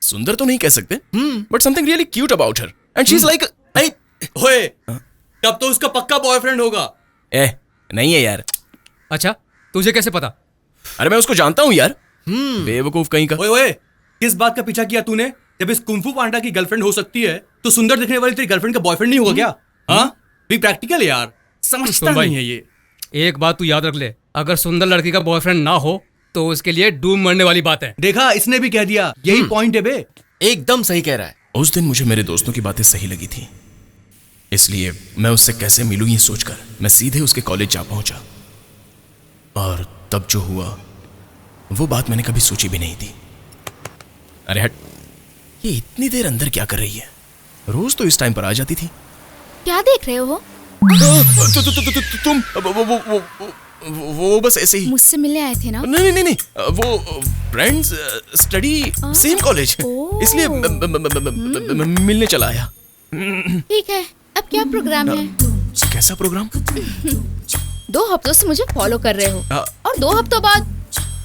सुंदर तो नहीं कह सकते, but something really cute about her and she is like नहीं ओए, तब तो उसका पक्का बॉयफ्रेंड होगा। नहीं है यार। अच्छा, तुझे कैसे पता? अरे मैं उसको जानता हूँ यार, बेवकूफ कहीं का। ओए ओए, किस बात का पीछा किया तूने? जब इस कुंफू पांडा की गर्लफ्रेंड हो सकती है तो सुंदर दिखने वाली तेरी गर्लफ्रेंड का बॉयफ्रेंड नहीं होगा क्या? हाँ, बी प्रैक्टिकल यार, समझता सुन भाई, नहीं है ये। एक बात तू याद रख ले, अगर सुंदर लड़की का बॉयफ्रेंड ना हो तो उसके लिए डूब मरने वाली बात है। देखा, इसने भी कह दिया, यही पॉइंट है बे। एकदम सही कह रहा है। उस दिन मुझे मेरे दोस्तों की बातें सही लगी थी, इसलिए मैं उससे कैसे मिलूं ये सोचकर मैं सीधे उसके कॉलेज जा पहुंचा। और तब जो हुआ वो बात मैंने कभी सोची भी नहीं थी। अरे हट, ये इतनी देर अंदर क्या कर रही है? रोज तो इस टाइम पर आ जाती थी। क्या देख रहे हो वो? तुम वो बस ऐसे ही। मुझसे मिलने आए थे ना? नहीं, वो फ्रेंड्स, स्टडी, सेम कॉलेज, इसलिए मिलने चला आया। ठीक है, अब क्या प्रोग्राम है? कैसा प्रोग्राम? 2 हफ्तों से मुझे फॉलो कर रहे हो और 2 हफ्तों बाद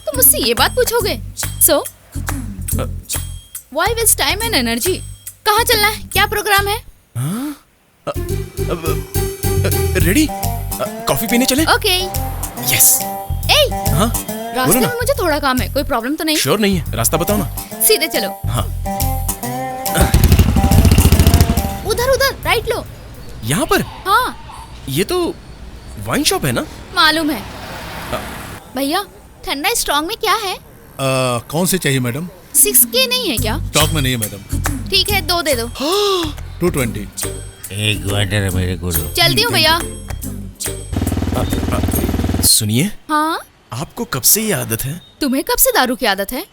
तुम मुझसे ये बात पूछोगे? So why waste time and energy? कहाँ चलना है? क्या प्रोग्राम है? रेडी? कॉफी पीने चले? ओके। यस। ए, हाँ, रास्ते में मुझे थोड़ा काम है, कोई प्रॉब्लम तो नहीं? श्योर नहीं है, रास्ता बताओ ना। सीधे चलो। हाँ। उधर राइट लो। यहाँ पर? हाँ। ये तो वाइन शॉप है ना? मालूम है। भैया, ठंडा स्ट्रॉन्ग में क्या है? कौन से चाहिए मैडम? 6K नहीं है क्या? स्टॉक में नहीं है मैडम। ठीक है, 2 दे दो। 220। एक वाटर मेरे को दो। चलती हूँ भैया। सुनिए, हाँ, आपको कब से ये आदत है? तुम्हें कब से दारू की आदत है?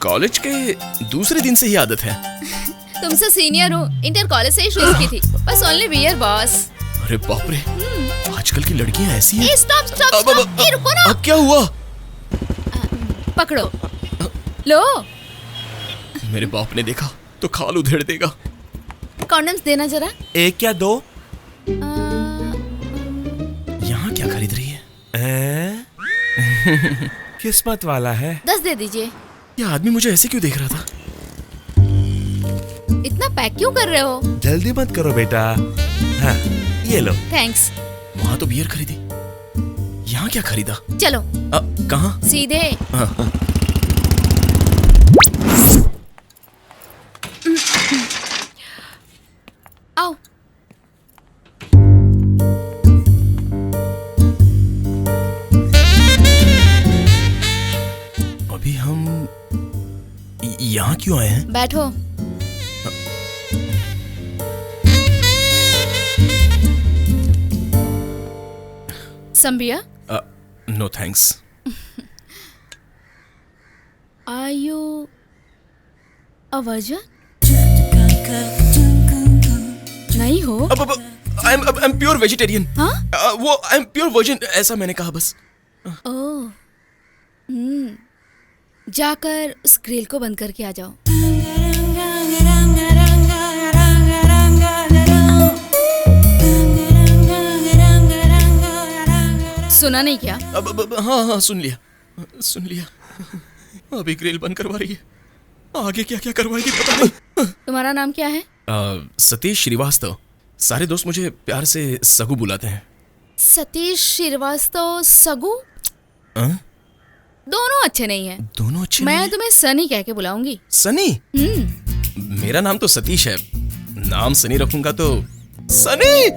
कॉलेज के दूसरे दिन से ही आदत है। तुमसे सीनियर हूँ, इंटर कॉलेज से ही शुरू की थी, बस ओनली बियर बॉस। अरे बाप रे, आजकल की लड़कियां ऐसी हैं। स्टॉप, ये रुको ना। अब क्या हुआ? पकड़ो, लो। मेरे बाप ने देखा तो खाल उधेड़ देगा। कॉन्डम्स देना जरा। एक या दो? यहाँ क्या खरीद रही है? किस्मत वाला है। 10 दे दीजिए। ये आदमी मुझे ऐसे क्यों देख रहा था? इतना पैक क्यों कर रहे हो? जल्दी मत करो बेटा। हाँ, ये लो। थैंक्स। वहाँ तो बियर खरीदी, यहाँ क्या खरीदा? चलो। कहाँ? सीधे। हाँ। आओ। अभी हम यहाँ क्यों आए हैं? बैठो। संबिया? No thanks. Are you a virgin? नहीं हो? I am pure vegetarian. हाँ? वो आई एम प्योर वर्जिन, ऐसा मैंने कहा बस। ओह, जाकर उस ग्रिल को बंद करके आ जाओ। सुना नहीं क्या? हाँ, सुन लिया। अभी ग्रिल बंद करवा रही है, आगे क्या क्या करवाएगी पता नहीं। तुम्हारा नाम क्या है? सतीश श्रीवास्तव। सारे दोस्त मुझे प्यार से सगू बुलाते हैं। सतीश श्रीवास्तव, सगू? दोनों अच्छे नहीं हैं। दोनों अच्छे मैं नहीं? तुम्हें सनी कह के बुलाऊंगी। सनी? मेरा नाम तो सतीश है, नाम सनी रखूंगा तो सनी।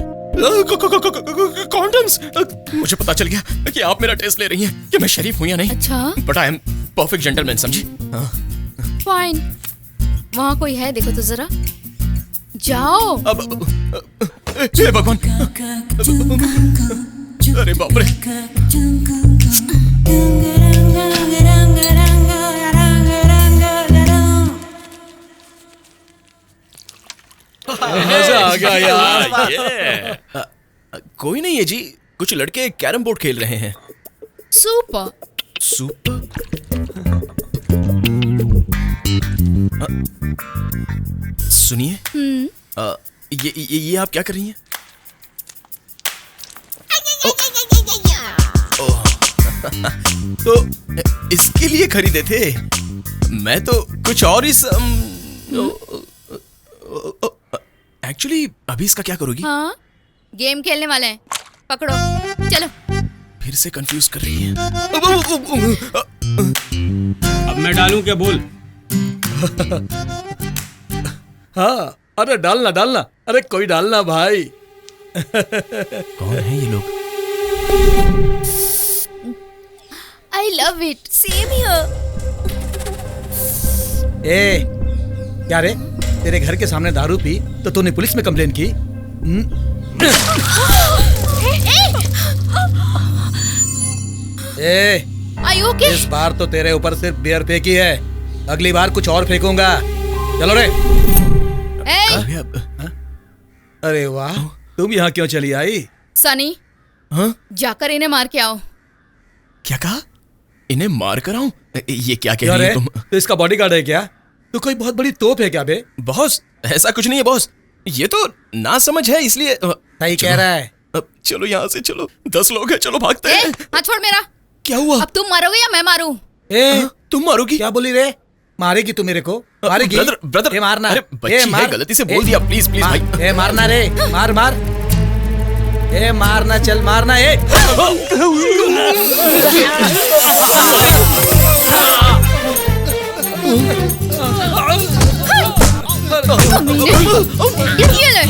कॉन्डम्स! मुझे पता चल गया कि आप मेरा टेस्ट ले रही हैं कि मैं शरीफ हूं या नहीं। अच्छा, but I am perfect gentleman, समझी? फाइन। वहाँ कोई है, देखो तो जरा। जाओ। हे भगवान, अरे बाप रे। मजा आ गया यार। कोई नहीं है जी, कुछ लड़के कैरम बोर्ड खेल रहे हैं। सुपर। सुनिए, ये आप क्या कर रही हैं? तो इसके लिए खरीदे थे? मैं तो कुछ और ही एक्चुअली अभी इसका क्या करोगी? हाँ, गेम खेलने वाले हैं, पकड़ो, चलो। फिर से कंफ्यूज कर रही है। अब मैं डालूं क्या? बोल। हाँ, अरे डालना डालना, अरे कोई डालना भाई। कौन है ये लोग? I love it, same here. ए, क्या रे? तेरे घर के सामने दारू पी तो तूने पुलिस में कंप्लेन की? ए, आई ओके? इस बार तो तेरे ऊपर सिर्फ बियर फेंकी है, अगली बार कुछ और फेंकूंगा। चलो रे। अभी अब अरे वाह, तुम यहाँ क्यों चली आई? सनी, हाँ? जाकर इन्हें मार के आओ। क्या कहा? इन्हें मार कर आऊं? ये क्या कह क्यों रही रे? है तुम? तो इसका बॉडीगार्ड है क्या? तो कोई बहुत बड़ी तोप है क्या बे? बॉस, ऐसा कुछ नहीं है बॉस, ये तो ना समझ है इसलिए। सही कह रहा है। अब चलो यहाँ से, चलो, 10 लोग हैं, चलो भागते ए, हैं। हाथ छोड़ मेरा। क्या हुआ? अब तुम मारोगे या मैं मारूं? ए, तुम मारोगी? क्या बोली रे? मारेगी तू मेरे को? मारेगी? ब्रदर, ब्रदर, ए, मारना। अरे बच्ची ए, है, मार। गलती से ए, बोल दिया, प्लीज प्लीज मार। भाई। ए, मारना रे, मार मार। ए, मारना, चल मारना। ए, कमीने, ये ले।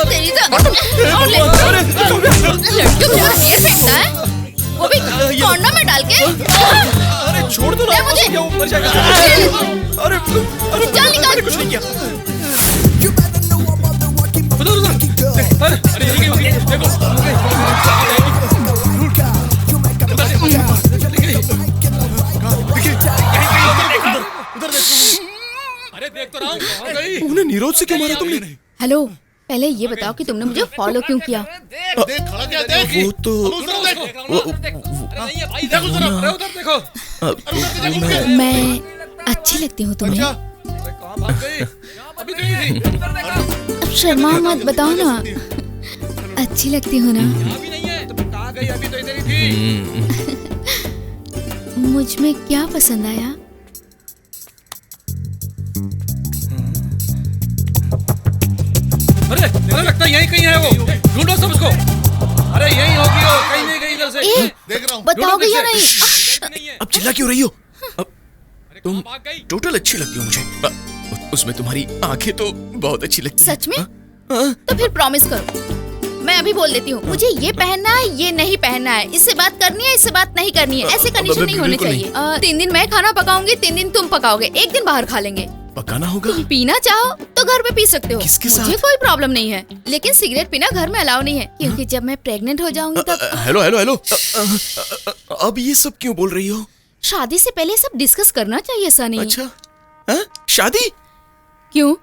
तेरी तो और ले। लड़कियों को हेयर फेंकता है, वो भी कॉन्डोम में डाल के। अरे छोड़ दो ना, दे मुझे। क्या ऊपर जाएगा? अरे चल निकाल। कुछ नहीं किया। अरे देख तो रहा हूँ। उन्हें नीरज से क्यों मारा तुमने? हेलो, पहले ये बताओ कि तुमने मुझे फॉलो क्यों किया? वो तो मैं अच्छी लगती हूँ तुम्हें? अब शर्मा मत, बताओ ना, अच्छी लगती हूँ ना? मुझ में क्या पसंद आया? अरे मुझे लगता है यहीं कहीं है वो, ढूंढो सब उसको। अरे यहीं होगी वो, कहीं नहीं गई इधर से। ए, बताओगे या नहीं? अब चिल्ला क्यों रही हो? तुम टोटल अच्छी लगती हो मुझे। उसमें तुम्हारी आंखें तो बहुत अच्छी लगती हैं। सच में? तो फिर प्रॉमिस करो। मैं अभी बोल देती हूँ, मुझे ये पहनना है, ये नहीं पहनना है, इससे बात करनी है, इससे बात नहीं करनी है, ऐसे कंडीशन नहीं होने चाहिए। 3 दिन मैं खाना पकाऊंगी, 3 दिन तुम पकाओगे, 1 दिन बाहर खा लेंगे। पकाना होगा? तुम पीना चाहो तो घर पे पी सकते हो, किसके मुझे साथ? कोई प्रॉब्लम नहीं है, लेकिन सिगरेट पीना घर में अलाउ नहीं है, क्योंकि जब मैं प्रेग्नेंट हो जाऊंगी तब। हेलो हेलो हेलो, अब ये सब क्यों बोल रही हो? शादी से पहले सब डिस्कस करना चाहिए सनी। अच्छा, शादी? क्यों,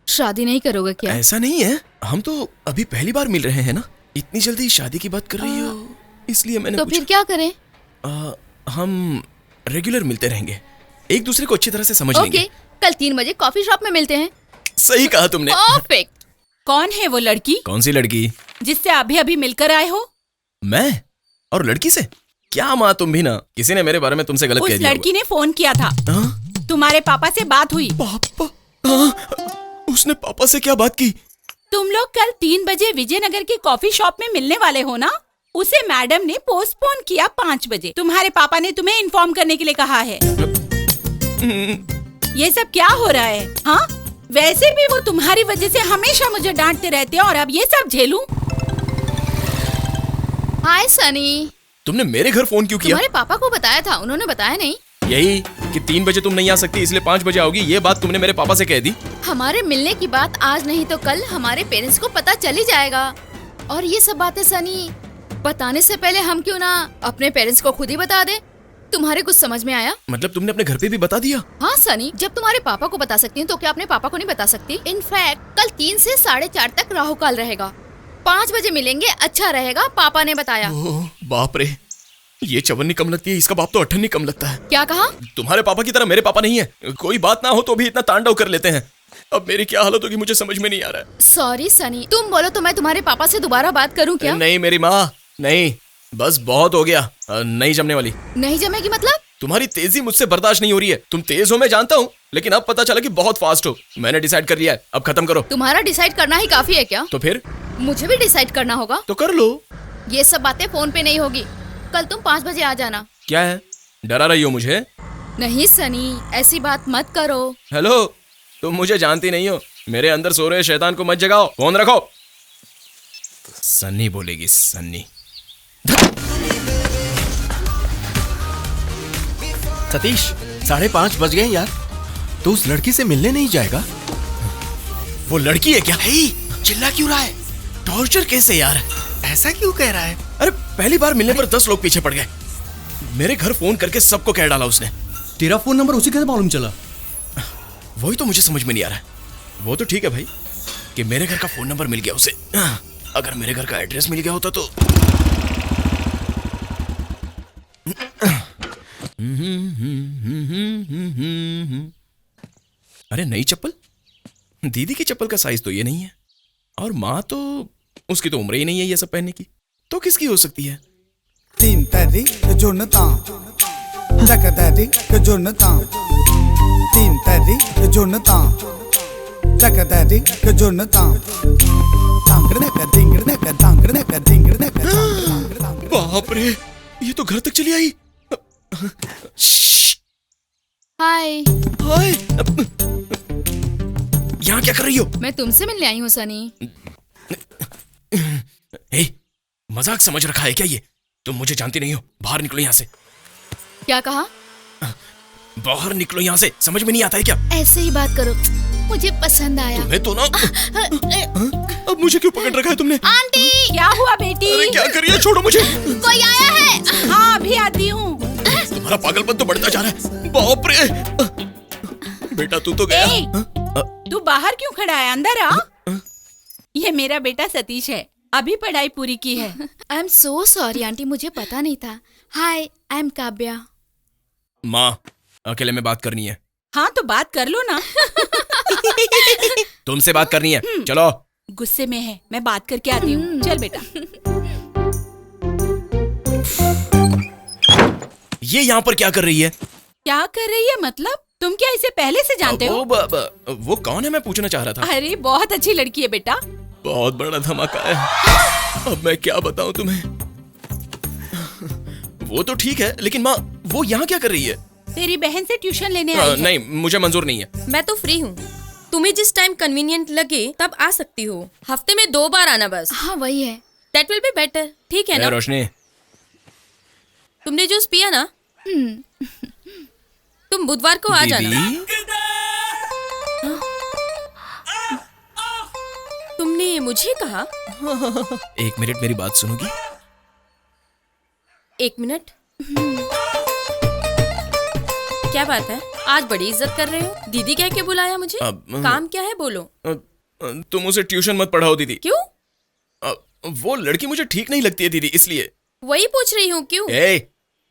शादी नहीं करोगे क्या? ऐसा नहीं है, हम तो अभी पहली बार मिल रहे हैं ना, इतनी जल्दी शादी की बात कर रही हो, इसलिए मैंने तो फिर क्या करें? हम रेगुलर मिलते रहेंगे, एक दूसरे को अच्छी तरह से समझ लेंगे। ओके, कल 3 बजे कॉफी शॉप में मिलते हैं। सही कहा तुमने। परफेक्ट। कौन है वो लड़की कौन सी लड़की? जिससे अभी अभी मिलकर आए हो? मैं? और लड़की से? क्या माँ, तुम भी ना, किसी ने मेरे बारे में तुमसे गलत उस कह दिया लड़की ने फोन किया था, होगा। तुम्हारे पापा से बात हुई। पापा? उसने पापा से क्या बात की? तुम लोग कल 3 बजे विजयनगर की कॉफी शॉप में मिलने वाले हो ना? उसे मैडम ने पोस्टपोन किया 5 बजे। तुम्हारे पापा ने तुम्हें इन्फॉर्म करने के लिए कहा है। ये सब क्या हो रहा है? हाँ, वैसे भी वो तुम्हारी वजह से हमेशा मुझे डांटते रहते हैं और अब ये सब झेलूं? हाय सनी। तुमने मेरे घर फोन क्यों किया? तुम्हारे पापा को बताया था, उन्होंने बताया नहीं। यही कि 3 बजे तुम नहीं आ सकती, इसलिए 5 बजे आओगी, ये बात तुमने मेरे पापा से कह दी। हमारे मिलने की बात आज नहीं तो कल हमारे पेरेंट्स को पता चल ही जाएगा। और ये सब बातें सनी, बताने से पहले हम क्यों ना अपने पेरेंट्स को खुद ही बता दे? तुम्हारे कुछ समझ में आया? मतलब तुमने अपने घर पे भी बता दिया? हाँ सनी, जब तुम्हारे पापा को बता सकती हूँ तो क्या अपने पापा को नहीं बता सकती? इनफैक्ट कल 3 से 4:30 तक राहु काल रहेगा, 5 बजे मिलेंगे, अच्छा रहेगा, पापा ने बताया। ओह बाप रे, ये चवन्नी कम लगती है, इसका बाप तो अठन्नी कम लगता है। क्या कहा? तुम्हारे पापा की तरह मेरे पापा नहीं है, कोई बात ना हो तो भी इतना तांडव कर लेते हैं। अब मेरी क्या हालत होगी मुझे समझ में नहीं आ रहा है। सॉरी सनी, तुम बोलो तो मैं तुम्हारे पापा से दोबारा बात करूँ क्या? नहीं मेरी माँ, नहीं, बस बहुत हो गया, नहीं जमने वाली। नहीं जमेगी मतलब? तुम्हारी तेजी मुझसे बर्दाश्त नहीं हो रही है। तुम तेज हो मैं जानता हूँ, लेकिन अब पता चला कि बहुत फास्ट हो। मैंने डिसाइड कर लिया है, अब खत्म करो। तुम्हारा डिसाइड करना ही काफी है क्या? तो फिर मुझे भी डिसाइड करना होगा। तो कर लो। ये सब बातें फोन पे नहीं होगी। कल तुम 5 बजे आ जाना। क्या है, डरा रही हो मुझे? नहीं सनी, ऐसी बात मत करो। हेलो, तुम मुझे जानती नहीं हो। मेरे अंदर सो रहे शैतान को मत जगाओ। फोन रखो। सन्नी बोलेगी, सन्नी। सतीश, 5:30 बज गए यार। तो उस लड़की से मिलने नहीं जाएगा? वो लड़की है क्या? चिल्ला क्यों रहा है? टॉर्चर कैसे यार? ऐसा क्यों कह रहा है? अरे पहली बार मिलने पर 10 लोग पीछे पड़ गए। मेरे घर फोन करके सबको कह डाला उसने। तेरा फोन नंबर उसी कैसे मालूम चला? वही तो मुझे समझ में नहीं आ रहा है। वो तो ठीक है भाई कि मेरे घर का फोन नंबर मिल गया उसे। अगर मेरे घर का एड्रेस मिल गया होता तो। अरे नई चप्पल? दीदी की चप्पल का साइज तो ये नहीं है। और माँ तो, उसकी तो उम्र ही नहीं है ये सब पहनने की। तो किसकी हो सकती है? तीन तरी जुनता तकदरी जुनता तीन तरी जुनता तकदरी जुनता तांगड़ने का दिंगड़ने का तांगड़ने का दिंगड़ने का। बाप रे, ये तो घर तक चली आई। हाय। हाय, यहाँ क्या कर रही हो? मैं तुमसे मिलने आई हूँ सनी। ए, मजाक समझ रखा है क्या ये? तुम मुझे जानती नहीं हो। बाहर निकलो यहाँ से। क्या कहा? बाहर निकलो यहाँ से। समझ में नहीं आता है क्या? ऐसे ही बात करो, मुझे पसंद आया। तुम्हें तो ना। अब मुझे क्यों पकड़ रखा है तुमने? आंटी, क्या हुआ बेटी? अरे क्या कर रही है? छोड़ो मुझे। कोई आया है? हाँ अभी आती हूँ। तुम्हारा पागलपन तो बढ़ता जा रहा है। बाप रे, बेटा तू तो गया। तू बाहर क्यों खड़ा है? अंदर आ। ये मेरा बेटा सतीश है, अभी पढ़ाई पूरी की है। I am so sorry aunty, मुझे पता नहीं था। हाय, आई एम काव्या। माँ, अकेले में बात करनी है। हाँ तो बात कर लो ना। तुमसे बात करनी है, चलो। गुस्से में है, मैं बात करके आती हूँ। चल बेटा। ये यहाँ पर क्या कर रही है? क्या कर रही है मतलब? तुम क्या इसे पहले से जानते हो? वो कौन है मैं पूछना चाह रहा था। अरे बहुत अच्छी लड़की है बेटा। बहुत बड़ा धमाका है। अब मैं क्या बताऊं तुम्हें। वो तो ठीक है, लेकिन माँ वो यहाँ क्या कर रही है? तेरी बहन से ट्यूशन लेने आई है। नहीं, मुझे मंजूर नहीं है। मैं तो फ्री हूँ, तुम्हें जिस टाइम कन्वीनियंट लगे तब आ सकती हो। हफ्ते में 2 बार आना बस। हाँ वही है। That will be better, ठीक है ना? रोशनी, तुमने जूस पिया ना? तुम बुधवार को आ जाना। तुमने मुझे कहा? 1 मिनट मेरी बात सुनोगी? 1 मिनट। क्या बात है, आज बड़ी इज्जत कर रहे हो? दीदी कह के बुलाया मुझे? काम क्या है बोलो। तुम उसे ट्यूशन मत पढ़ाओ दीदी। क्यों? वो लड़की मुझे ठीक नहीं लगती है दीदी, इसलिए। वही पूछ रही हूँ क्यों।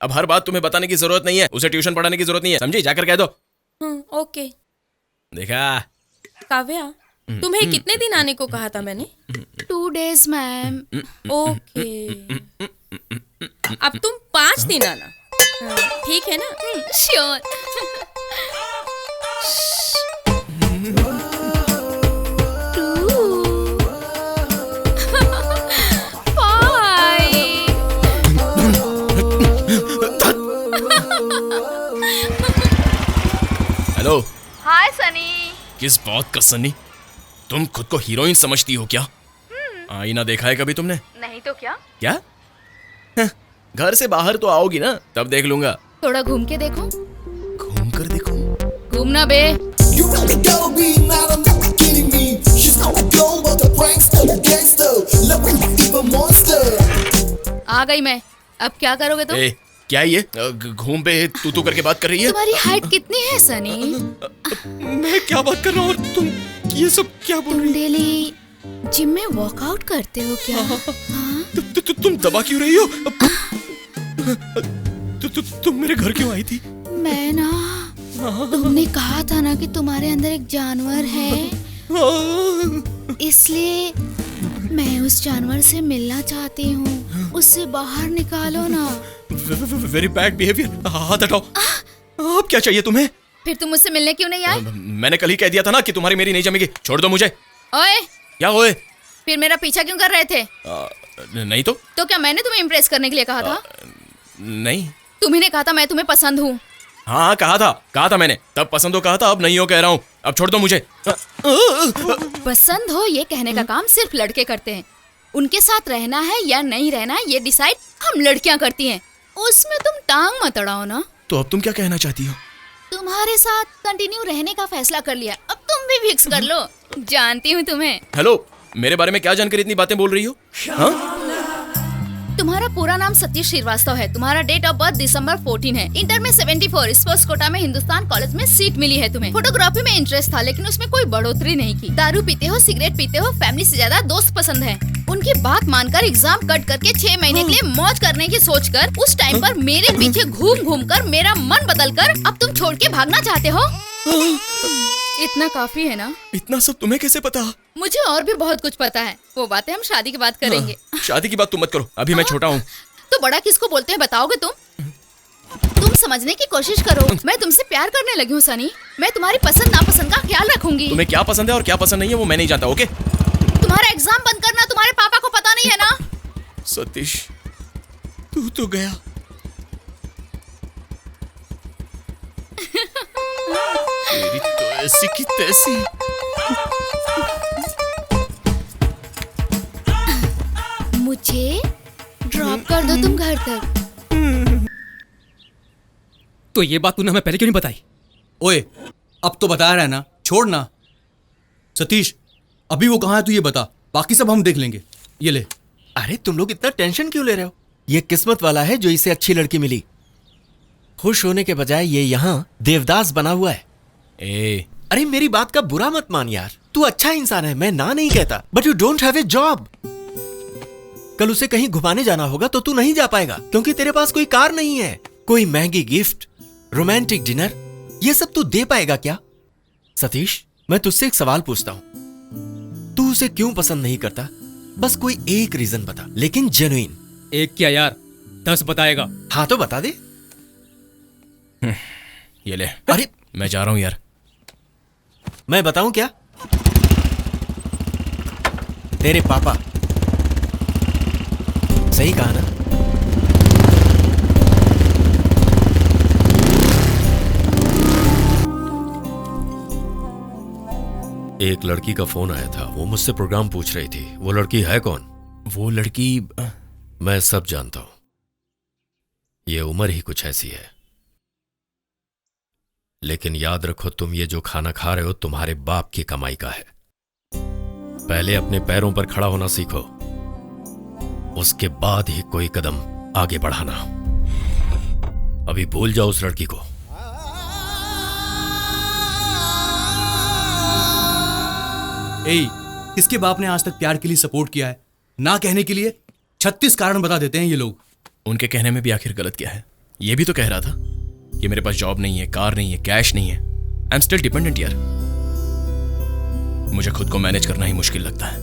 अब हर बात तुम्हें बताने की जरूरत नहीं है। उसे ट्यूशन पढ़ाने की जरूरत नहीं है, समझी? जाकर कह दो। ओके। देखा काव्या, तुम्हें कितने दिन आने को कहा था मैंने? 2 days मैम। ओके, अब तुम 5 दिन आना, ठीक है ना? श्योर। हेलो। हाय सनी। किस बात का सनी? तुम खुद को हीरोइन समझती हो क्या? आईना देखा है कभी तुमने? नहीं तो क्या? क्या? घर से बाहर तो आओगी ना, तब देख लूंगा। थोड़ा घूम के देखो। घूम कर देखो? घूमना बे। आ गई मैं। अब क्या करोगे तुम? क्या ये घूम पे तू करके बात कर रही है? तुम्हारी हाइट कितनी है सनी? मैं क्या बात कर रहा हूँ और तुम ये सब क्या बोल रही? तुम डेली जिम में वर्कआउट करते हो क्या? तुम दबा क्यों रही हो? तुम मेरे घर क्यों आई थी? मैं ना, तुमने कहा था ना कि तुम्हारे अंदर एक जानवर है, इसलिए मैं उस जानवर से मिलना चाहती हूँ। उससे बाहर निकालो ना। Very bad behaviour. हाथ हटाओ। अब क्या चाहिए तुम्हें? फिर तुम मुझसे मिलने क्यों नहीं आए? मैंने कल ही कह दिया था ना कि तुम्हारी मेरी नहीं जमेगी। छोड़ दो मुझे। ओए, क्या ओए? फिर मेरा पीछा क्यों कर रहे थे? नहीं तो क्या मैंने तुम्हें इम्प्रेस करने के लिए कहा था? नहीं। तुम्ही ने कहा था मैं तुम्हें पसंद हूँ। हाँ कहा था मैंने। तब पसंद हो कहा था, अब नहीं हो कह रहा हूँ। अब छोड़ दो मुझे। पसंद हो ये कहने का काम सिर्फ लड़के करते हैं। उनके साथ रहना है या नहीं रहना है ये डिसाइड हम लड़कियां करती हैं। उसमें तुम टांग मत अड़ाओ ना। तो अब तुम क्या कहना चाहती हो? तुम्हारे साथ कंटिन्यू रहने का फैसला कर लिया, अब तुम भी फिक्स कर लो। जानती हूँ तुम्हें। हेलो, मेरे बारे में क्या जानकर इतनी बातें बोल रही हो? हाँ? तुम्हारा पूरा नाम सतीश श्रीवास्तव है। तुम्हारा डेट ऑफ बर्थ दिसंबर 14 है। इंटर में 74, स्पोर्ट्स कोटा में हिंदुस्तान कॉलेज में सीट मिली है तुम्हें। फोटोग्राफी में इंटरेस्ट था लेकिन उसमें कोई बढ़ोतरी नहीं की। दारू पीते हो, सिगरेट पीते हो, फैमिली से ज्यादा दोस्त पसंद है। उनकी बात मानकर एग्जाम कट करके 6 महीने के लिए मौज करने की सोचकर उस टाइम पर मेरे पीछे घूम घूम कर मेरा मन बदल कर अब तुम छोड़ के भागना चाहते हो। इतना काफी है ना? इतना सब तुम्हें कैसे पता? मुझे और भी बहुत कुछ पता है, वो बातें हम शादी के बाद करेंगे। शादी की बात तुम मत करो, अभी मैं छोटा हूँ। तो बड़ा किसको बोलते हैं बताओगे तुम? तुम समझने की कोशिश करो, मैं तुमसे प्यार करने लगी हूँ सनी। मैं तुम्हारी पसंद नापसंद का ख्याल रखूंगी। तुम्हें क्या पसंद है और क्या पसंद नहीं है वो मैं नहीं जानता। ओके? तुम्हारा एग्जाम बंद करना तुम्हारे पापा को पता नहीं है ना? सतीश, तू तो गया। तेरी तो ऐसी की तैसी। मुझे ड्रॉप कर दो तुम घर तक। तो ये बात तूने हमें पहले क्यों नहीं बताई? ओए, अब तो बता रहा है ना, छोड़ ना। सतीश, अभी वो कहाँ है तू ये बता, बाकी सब हम देख लेंगे। ये ले। अरे तुम लोग इतना टेंशन क्यों ले रहे हो? ये किस्मत वाला है जो इसे अच्छी लड़की मिली। खुश होने के बजाय ये यहाँ देवदास बना हुआ है। अरे मेरी बात का बुरा मत मान यार, तू अच्छा इंसान है, मैं ना नहीं कहता, but you don't have a job. कल उसे कहीं घुमाने जाना होगा तो तू नहीं जा पाएगा क्योंकि तेरे पास कोई कार नहीं है। कोई महंगी गिफ्ट, रोमांटिक डिनर, ये सब तू दे पाएगा क्या? सतीश, मैं तुझसे एक सवाल पूछता हूं, तू उसे क्यों पसंद नहीं करता? बस कोई एक रीजन बता, लेकिन जेन्युइन। एक क्या यार, 10 बताएगा। हाँ तो बता दे। ये ले। अरे मैं जा रहा हूं यार। मैं बताऊं क्या? तेरे पापा। सही कहा ना? एक लड़की का फोन आया था, वो मुझसे प्रोग्राम पूछ रही थी। वो लड़की है कौन? वो लड़की मैं सब जानता हूं। ये उम्र ही कुछ ऐसी है। लेकिन याद रखो, तुम ये जो खाना खा रहे हो तुम्हारे बाप की कमाई का है। पहले अपने पैरों पर खड़ा होना सीखो, उसके बाद ही कोई कदम आगे बढ़ाना। अभी भूल जाओ उस लड़की को। किसके बाप ने आज तक प्यार के लिए सपोर्ट किया है? ना कहने के लिए 36 कारण बता देते हैं ये लोग। उनके कहने में भी आखिर गलत क्या है? ये भी तो कह रहा था कि मेरे पास जॉब नहीं है, कार नहीं है, कैश नहीं है। आई एम स्टिल डिपेंडेंट यार। मुझे खुद को मैनेज करना ही मुश्किल लगता है।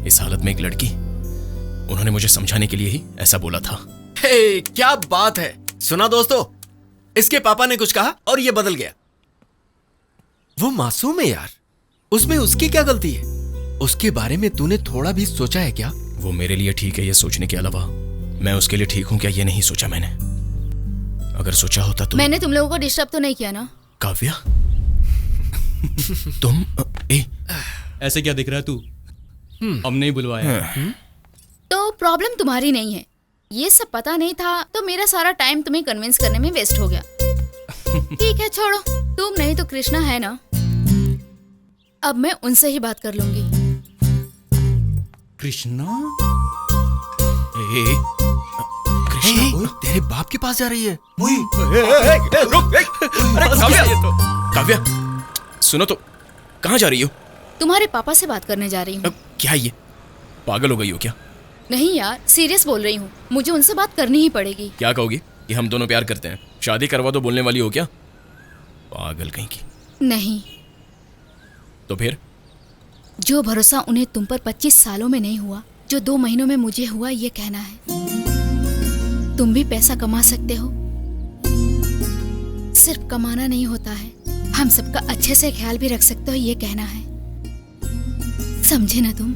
इस हालत में एक लड़की, उन्होंने मुझे समझाने के लिए ही ऐसा बोला था। हे, क्या बात है। सुना दोस्तों, इसके पापा ने कुछ कहा और ये बदल गया। वो मासूम है यार, उसमें उसकी क्या गलती है? उसके बारे में तूने थोड़ा भी सोचा है क्या? वो मेरे लिए ठीक है ये सोचने के अलावा मैं उसके लिए ठीक हूं क्या, ये नहीं सोचा मैंने। अगर सोचा होता तो। मैंने तुम लोगों को डिस्टर्ब तो नहीं किया ना? काव्या, तुम ऐसे क्या दिख रहा है तू? हम नहीं बुलवाया। तो प्रॉब्लम तुम्हारी नहीं है, ये सब पता नहीं था तो मेरा सारा टाइम तुम्हें कन्विंस करने में वेस्ट हो गया। ठीक है छोड़ो, तुम नहीं तो कृष्णा है ना, अब मैं उनसे ही बात कर लूंगी। कृष्णा? कृष्णा तेरे बाप के पास जा रही है। काव्या सुनो तो, कहाँ जा रही हो? तुम्हारे पापा से बात करने जा रही हूँ। क्या ये पागल हो गई हो क्या? नहीं यार, सीरियस बोल रही हूँ, मुझे उनसे बात करनी ही पड़ेगी। क्या कहोगी कि हम दोनों प्यार करते हैं, शादी करवा दो बोलने वाली हो क्या? पागल कहीं की। नहीं। तो फिर? जो भरोसा उन्हें तुम पर 25 सालों में नहीं हुआ, जो 2 महीनों में मुझे हुआ, ये कहना है। तुम भी पैसा कमा सकते हो। सिर्फ कमाना नहीं होता है, हम सबका अच्छे से ख्याल भी रख सकते हो, ये कहना है। समझे ना तुम?